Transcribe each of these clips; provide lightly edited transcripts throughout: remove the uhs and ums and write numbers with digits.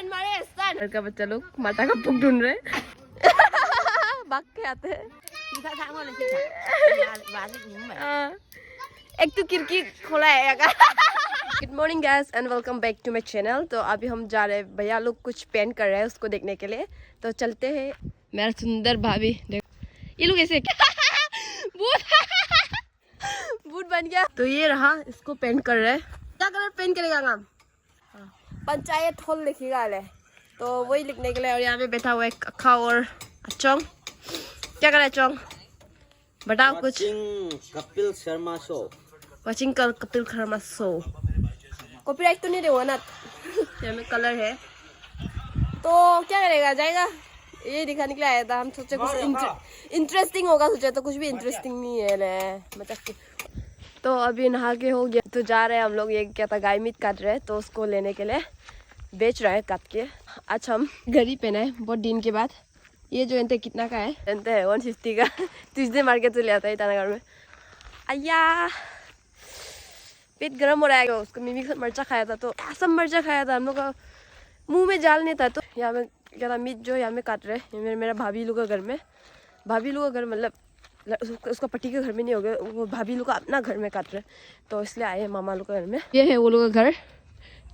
लड़का बच्चा लोग माता का पुक ढूंढ रहे भाग के आते हैं। एक तो खिड़की खोला है। Good morning guys and welcome back to my channel. तो अभी हम जा रहे हैं, भैया लोग कुछ पेंट कर रहे हैं उसको देखने के लिए, तो चलते हैं। मेरा सुंदर भाभी देखो, ये लोग ऐसे भूत बन गया। तो ये रहा, इसको पेंट कर रहे हैं। क्या कलर पेंट करेगा काम? पंचायत हॉल लिखेगा ले, तो वही लिखने के लिए। और यहाँ पे बैठा हुआ है अक्खा और अचोंग। क्या कर रहा है अचोंग? बताओ कुछ। Kapil Sharma show. Watching Kapil Sharma show. Copyright तो नहीं देगा ना? यहाँ में कलर है, तो क्या करेगा, जाएगा। ये दिखाने के लिए आया था। हम सोचे कुछ इंटरेस्टिंग होगा, सोचे तो कुछ भी इंटरेस्टिंग नहीं है ले, मतलब। तो अभी नहा के हो गया, तो जा रहे हैं हम लोग। ये क्या था, गाय मीट काट रहे हैं, तो उसको लेने के लिए बेच रहा है काट के। आज हम घड़ी पहना है बहुत दिन के बाद। ये जो एंटे कितना का है? एंटे है 150 का। ट्यूजडे मार्केट से ले आता है ईटानगर में। अय्या पेट गर्म हो रहा है। उसको मिमी मिर्चा खाया था, तो सब मिर्चा खाया था, हम लोग का मुंह में जाल नहीं था। तो यहाँ में क्या था, मीट जो यहाँ में काट रहे हैं। मेरा भाभी लोग का घर में, भाभी लोग का घर मतलब उसका पति के घर में नहीं हो गया, वो भाभी लोग का अपना घर में काट रहे, तो इसलिए आए मामा लोग का घर में। ये है वो लोग का घर।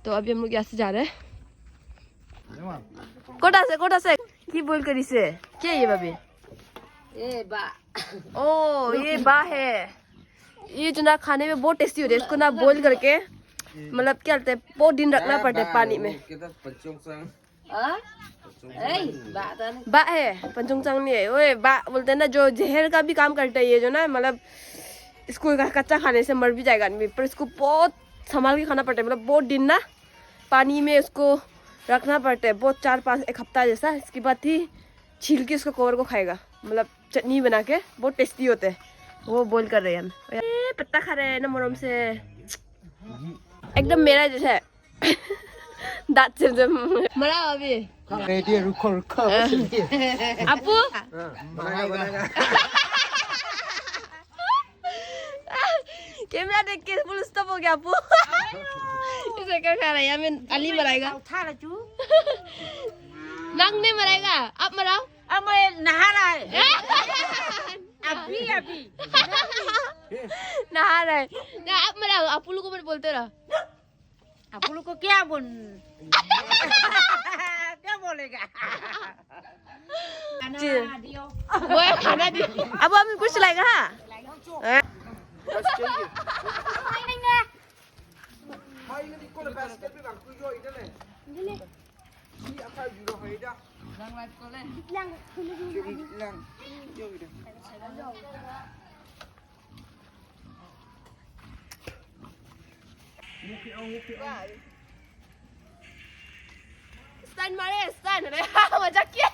तो अभी हम लोग यहाँ से जा रहे हैं। कोटा से की बोल कर इसे क्या ये भाभी? ये बा। ओ ये बा है। ये जो ना खाने में बहुत टेस्टी होता है। इसको ना बॉईल करके मतलब क्या करते हैं, बहुत दिन रखना पड़ता है पानी में। बा है, पंचोंगचांग नहीं है। ओए बा बोलते हैं ना, जो जहर का भी काम करता है ये जो ना, मतलब इसको कच्चा खाने से मर भी जाएगा आदमी, पर इसको बहुत संभाल के खाना पड़ता है। मतलब बहुत दिन ना पानी में उसको रखना पड़ता है, बहुत 4-5 एक हफ्ता जैसा। इसके बाद ही छील के उसको कवर को खाएगा, मतलब चटनी बना के, बहुत टेस्टी होते हैं। वो बॉईल कर रहे हैं हम। पत्ता खा रहे हैं ना मरम से, एकदम मेरा जैसा है। दांत से मरा अभी। रुको आपू कैमरा देख के फुल स्टॉप हो गया आपू। इसे क्या खा रहा है? यहाँ में अली मराएगा। नंग नहीं मराएगा, आप मराओ। अब मैं नहा रहा है। अभी नहा रहा है ना, आप मराओ। आपू लोग को मत बोलते रहो। आप लोग को क्या क्या बोलेगा? वो है खाना दी। अब हमें कुछ लाएगा। हाँ Stan मारे Stan अरे मजाक किया।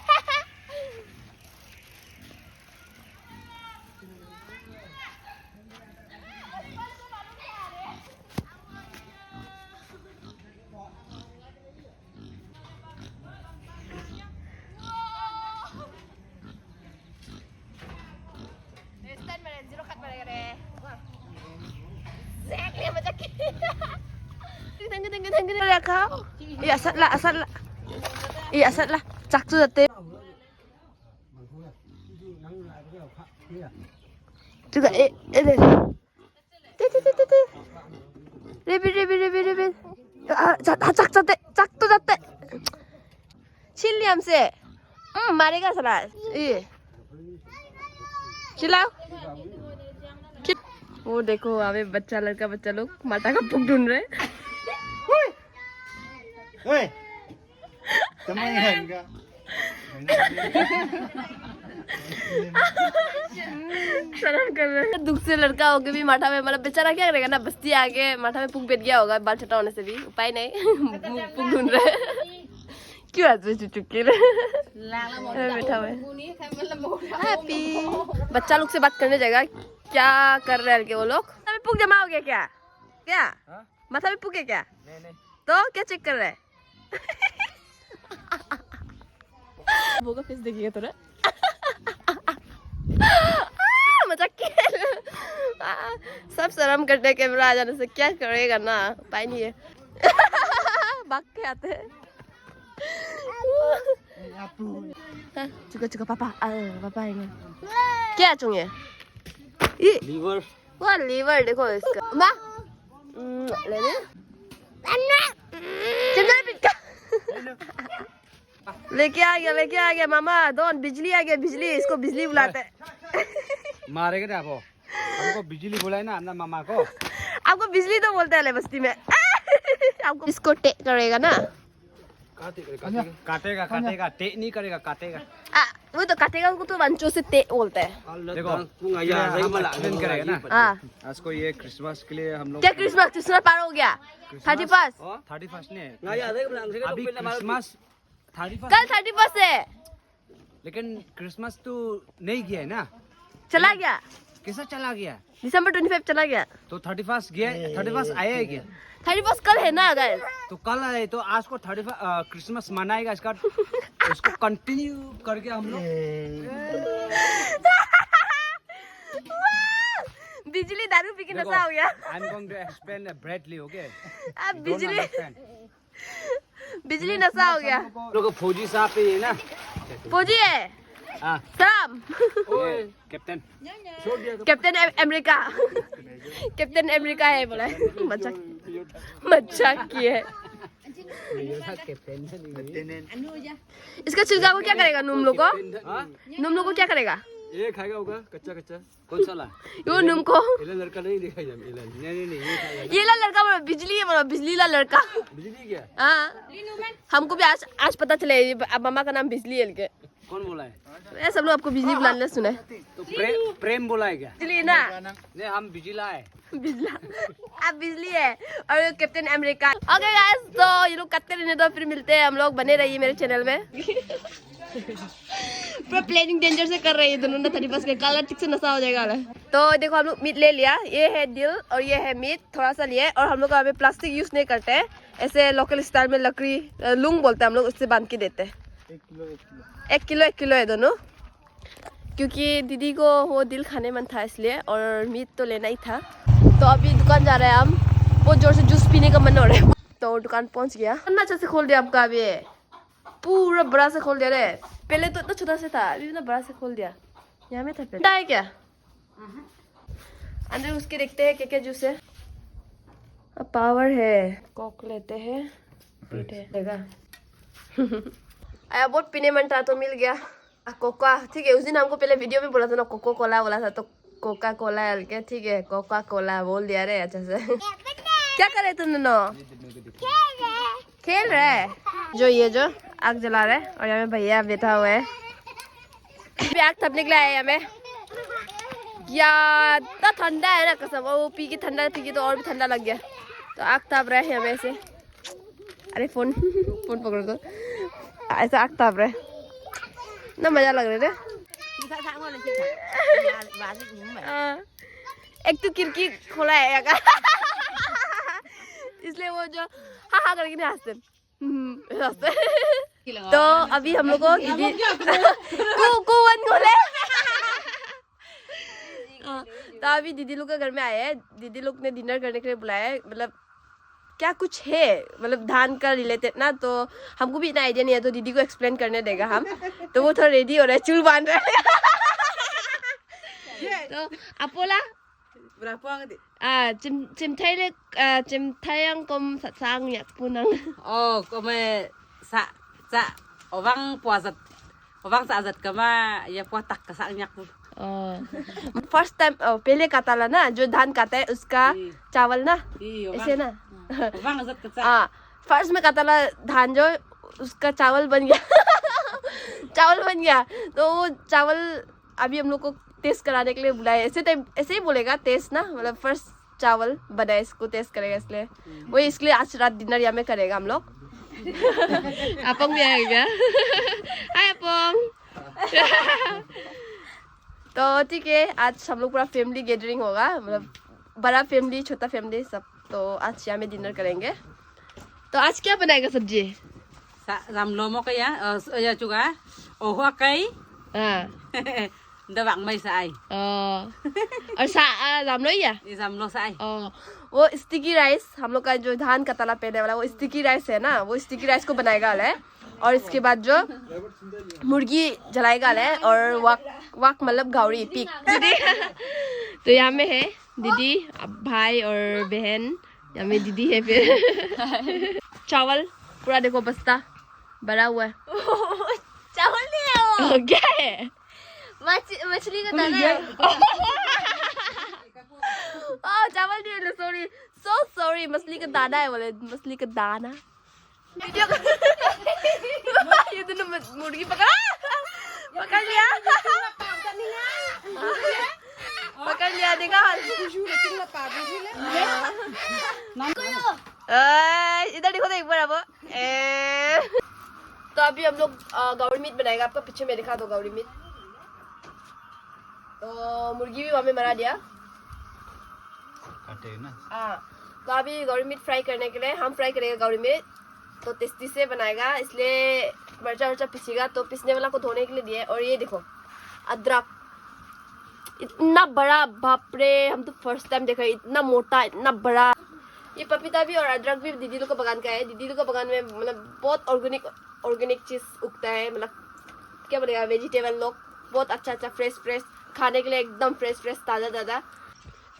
Stan मारे zero cut मारेगा रे। Exactly मजाक किया। Tengah raka. Ya asal lah. Iya asal lah. Cak tu dete. Juga deh. Te. Rebi. Cak tu dete. Chili हमसे. मारेगा साला। ये चिल्लाओ। वो देखो अबे लड़का बच्चा लोग माता का पुक ढूंढ रहे। शर्म कर रहे हैं। दुख से लड़का होके भी माथा में, मतलब बेचारा क्या करेगा ना, बस्ती आके माथा में पुक बैठ गया होगा, बाल छोटा होने से भी उपाय नहीं। पुक ढूंढ रहे क्यों हाथ में चुटकी बैठा हुआ है। हैप्पी बच्चा लोग से बात करने जाएगा। क्या कर रहे हैं वो लोग? माथा में पुक जमा हो गया क्या? माथा में पुक है क्या? नहीं। तो क्या चेक कर रहे हैं? वो का फेस देखिएगा थोड़ा। मजाक किया। सब शर्म करते हैं कैमरा आ जाने से, क्या करेगा ना, उपाय नहीं है। भाग के आते हैं। juga papa, papa ini. क्या चुंगे? ये liver. वाह लीवर देखो इसका। माँ, लेने? चंद्र पिटका। लेके आ गया मामा। दोन बिजली आ गया, बिजली इसको बिजली बुलाते हैं। मारेगा ना आपको? हमको बिजली बुलाए ना अपना मामा को। आपको बिजली तो बोलते हैं बस्ती में। आपको इसको टेक करेगा ना? काटेगा टे नहीं करेगा, काटेगा। वो तो काटेगा, उसको तो वंचो से टे बोलते हैं। देखो एक्सप्लेन करेगा ना। हाँ। आज को ये क्रिसमस के लिए हम लोग क्या क्रिसमस पार हो गया? 31 31 ने अभी क्रिसमस 31 कल 31 है। लेकिन क्रिसमस तो नहीं गया है ना, चला गया। कैसा चला गया? दिसंबर 25 चला गया। तो 31 गया, 31 आया है क्या? 31 कल है ना अगर? तो कल आए तो आज को 31 क्रिसमस मनाएगा, इसका उसको कंटिन्यू करके हम लोग। बिजली दारू पी के नशा हो गया। I am going to explain brightly, okay? अब बिजली नशा हो गया। लोग फौजी साहब पे है ना, फौजी है। हाँ सलाम। Captain captain America. Captain America है बोला। मजाक की है। इसका छिलका को क्या करेगा? नुम लोग को क्या करेगा? ये खाएगा होगा कच्चा। कौन सा ला? यो नुम को। ये लड़का नहीं दिखाई जा, नहीं ये खाएगा। ये ला लड़का बोला, बिजली है बोला, बिजली ला लड़का। बिजली क्या? हाँ, हमको भी आज पता चले अब मामा का नाम बिजली है के। कौन बोला है? ये सब लोग आपको बिजली बुलाने सुना है। तो प्रेम बोला है क्या? बिजली ना, नहीं हम बिजला है। बिजला आप बिजली है और ये कैप्टन अमेरिका। ओके गाइस, तो ये लोग कत्ते रहने दो, फिर मिलते हैं हम लोग। बने रहिए मेरे चैनल में। पूरा प्लानिंग डेंजर से कर रही है दोनों ने। 31 के कल ठीक से नशा हो जाएगा। तो देखो हम लोग मीट ले लिया। ये है दिल और ये है मीट, थोड़ा सा लिए। और हम लोग अभी प्लास्टिक यूज नहीं करते हैं, ऐसे लोकल स्टाइल में लकड़ी लूंग बोलते हैं हम लोग, उससे बांध के देते हैं। 1 किलो है दोनों, क्योंकि दीदी को वो दिल खाने मन था इसलिए, और मीट तो लेना ही था। तो अभी दुकान जा रहे हैं हम। बहुत जोर से जूस पीने का मन हो रहा है। तो दुकान पहुंच गया। कितना अच्छा से खोल दिया आपका, अभी पूरा बड़ा से खोल दिया रे। पहले तो इतना छोटा से था, अभी इतना बड़ा से खोल दिया। यहाँ में था पहले है क्या? अंदर उसके देखते हैं क्या क्या जूस है। अब पावर है, कोक लेते हैं, पीते देगा। आया बहुत पीने मन था तो मिल गया कोका। ठीक है, उस दिन हमको पहले वीडियो में बोला था ना कोको कोला बोला था, तो कोका कोला हल के ठीक है कोका कोला बोल दिया रे अच्छा से। क्या करे तुम दोनों? खेल रहे। जो आग जला रहे, और यहाँ में भैया बैठा हुआ है। आग थपने के लिए आए हमें। या इतना ठंडा है ना कसम, वो पी के ठंडा पी के तो और भी ठंडा लग गया। तो आग ताप रहे हैं हमें ऐसे। अरे फोन पकड़ो तो ऐसा आग ताप रहे ना, मजा लग रहा है। एक तो खिड़की खोला है इसलिए वो जो हाँ करके नहीं हंसते। तो अभी हम लोग को दीदी खोले। तो अभी दीदी लोग के घर में आए हैं। दीदी लोग ने डिनर करने के लिए बुलाया है। मतलब क्या कुछ है, मतलब धान का रिलेटेड ना, तो हमको भी इतना आइडिया नहीं है, तो दीदी को एक्सप्लेन करने देगा हम। तो वो थोड़ा रेडी हो रहा है, चूल बांध रहा है। तो अपोला chimthayang kom sang yak punang. Oh, kome sa ovang puasat kama ya puatak ka sang yak pu. First time पहले काटा ला ना, जो धान काटा है उसका चावल ना, ऐसे ना। हाँ, फर्स्ट में काटा ला धान, जो उसका चावल बन गया। चावल बन गया, तो वो चावल अभी हम लोग को टेस्ट कराने के लिए बुलाया। ऐसे ही बोलेगा टेस्ट ना, मतलब फर्स्ट चावल बना है, इसको टेस्ट करेगा, इसलिए वही इसलिए आज रात डिनर यहाँ में करेगा हम लोग। अपोंग भी आएगा। हाय अपोंग। तो ठीक है, आज हम लोग पूरा फैमिली गैदरिंग होगा, मतलब बड़ा फैमिली छोटा फैमिली सब। तो आज यहाँ में डिनर करेंगे। तो आज क्या बनाएगा सब्जी? Ramlomo kaya ya juga. Oh, kay. Đa bạn mày sai. और जामलो ही है Đi dầm lo sai. वो स्टिकी राइस हम लोग का जो धान का तला पहने वाला वो स्टिकी राइस है ना, वो स्टिकी राइस को बनाएगा है। और इसके बाद जो मुर्गी जलाएगा है और वाक वाक मतलब गावरी पीक तो यहाँ में है दीदी भाई और बहन, यहाँ में दीदी है फिर चावल पूरा देखो बस्ता भरा हुआ है। चावल नहीं है वो, क्या है? मछली का दाना है। चावल नहीं है, सॉरी सो सॉरी, मछली का दाना है बोले, मछली का दाना। वीडियो ये दोनों मुर्गी पकड़ लिया पकड़ लिया देखा। इधर देखो तो एक बार अब तो अभी हम लोग गावरी मीट बनाएगा। आपका पीछे में दिखा दो गावरी मीट। तो मुर्गी भी वहाँ में मरा दिया। तो अभी गावरी मीट फ्राई करने के लिए हम फ्राई करेंगे गावरी मीट। तो टेस्टी से बनाएगा, इसलिए मर्चा वर्चा पीसेगा। तो पीसने वाला को धोने के लिए दिए। और ये देखो अदरक इतना बड़ा, बाप रे, हम तो फर्स्ट टाइम देखा इतना मोटा इतना बड़ा। ये पपीता भी और अदरक भी दीदी लोग का बगान का है। दीदी लोग का बगान में मतलब बहुत ऑर्गेनिक चीज उगता है, मतलब क्या बोलेगा, वेजिटेबल लोग बहुत अच्छा फ्रेश खाने के लिए एकदम फ्रेश ताज़ा।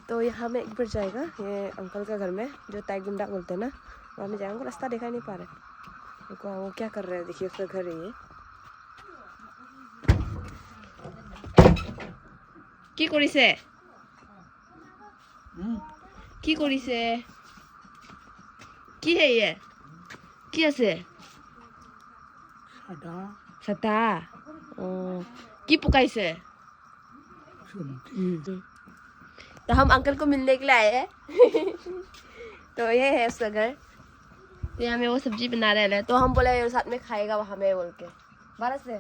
तो यहाँ में एक बार जाएगा ये अंकल का घर में, जो ताईगुंडा बोलते हैं ना, वहाँ में जाएगा। रास्ता दिखाई नहीं पा रहा है, वो क्या कर रहे हैं, देखिए उसका घर है ये। কি কৰিছে কি है ये, কি আছে সাটা কি পকাইছে। तो हम अंकल को मिलने के लिए आए हैं। तो ये है उसका घर। तो यहाँ में वो सब्जी बना रहे हैं, तो हम बोले साथ में खाएगा वहाँ में बोल के बारह से।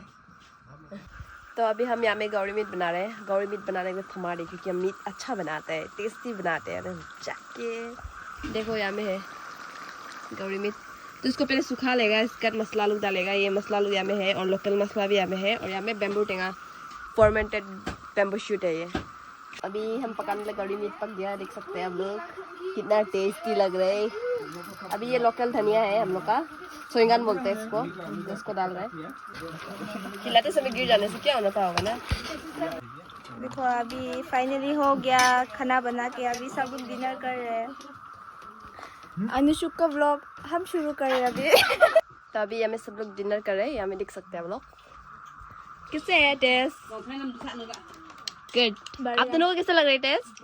तो अभी हम यहाँ में गावरी मीट बना रहे हैं। गावरी मीट बनाने में थमा रहे क्योंकि हम मीट अच्छा बनाते हैं, टेस्टी बनाते हैं। जाके देखो यहाँ में है गावरी मीट। तो इसको पहले सुखा लेगा, इसका मसाला लोग डालेगा। ये मसाला लोग यहाँ में है और लोकल मसाला भी यहाँ में है। और यहाँ में बेम्बू टेंगा फॉर्मेंटेड बेम्बू शूट है ये। अभी हम पकाने लगे, गावरी मीट पक गया, देख सकते हैं आप लोग कितना टेस्टी लग रहा है। अभी ये लोकल धनिया है हम लोग का, सोइंगान बोलते हैं इसको डाल रहे हैं। खिलाते समय गिर जाने से क्या होना था होगा ना। देखो अभी फाइनली हो गया खाना बना के। अभी सब लोग डिनर कर रहे हैं। अनुशुक का व्लॉग हम शुरू कर रहे हैं अभी। तो अभी यहाँ में सब लोग डिनर कर रहे हैं, यहाँ में देख सकते हैं आप लोग। कैसे है टेस्ट? गुड। आप दोनों को कैसा लग रहा है टेस्ट?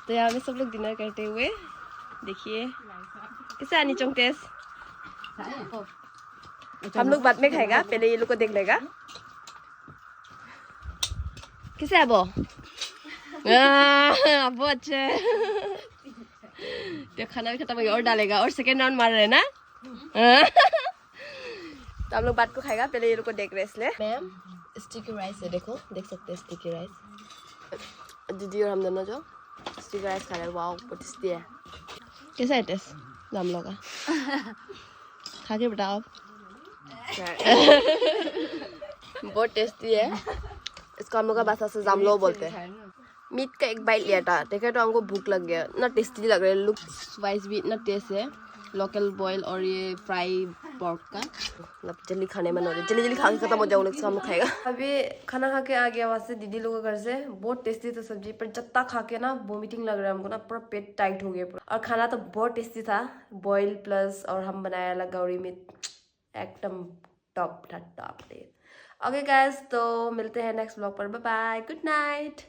तो यहाँ में सब लोग डिनर करते हुए देखिए कैसे आनी चोंग टेस्ट। हम लोग बाद में खाएगा, पहले ये लोग को देख लेगा। कैसे है वो? बहुत अच्छा है। तो खाना भी खत्म हो गया और डालेगा और सेकेंड राउंड मार रहे हैं ना। तो हम लोग बाद को खाएगा, पहले ये लोग को देख रहे हैं इसलिए। मैम स्टिकी राइस है, देखो देख सकते हैं स्टिकी राइस। दीदी और हम दोनों जो स्टिकी राइस खा रहे हैं, वाओ बहुत टेस्टी है। कैसा है टेस्ट हम लोग का? खा के बताओ। बहुत टेस्टी है। इसको हम लोग का भाषा से जामलो बोलते हैं। मीट का एक बाइट लिया था, देखा तो हमको भूख लग गया। इतना टेस्टी लग रहा है, लुक्स वाइज भी इतना टेस्ट है। लोकल बॉयल और ये फ्राई पोर्क का, मतलब जल्दी खाने मन हो रहा है, जल्दी खा के खत्म हो जाओ, हम लोग खाएगा। अभी खाना खा के आ गया वहाँ से दीदी लोगों के घर से। बहुत टेस्टी था सब्जी, पर जत्ता खा के ना वोमिटिंग लग रहा है हमको ना, पूरा पेट टाइट हो गया पूरा। और खाना तो बहुत टेस्टी था, बॉयल प्लस और हम बनाया अलग गावरी मीट, एकदम टॉप था टॉप। ओके गाइस, तो मिलते हैं नेक्स्ट ब्लॉग पर। Bye bye, good night.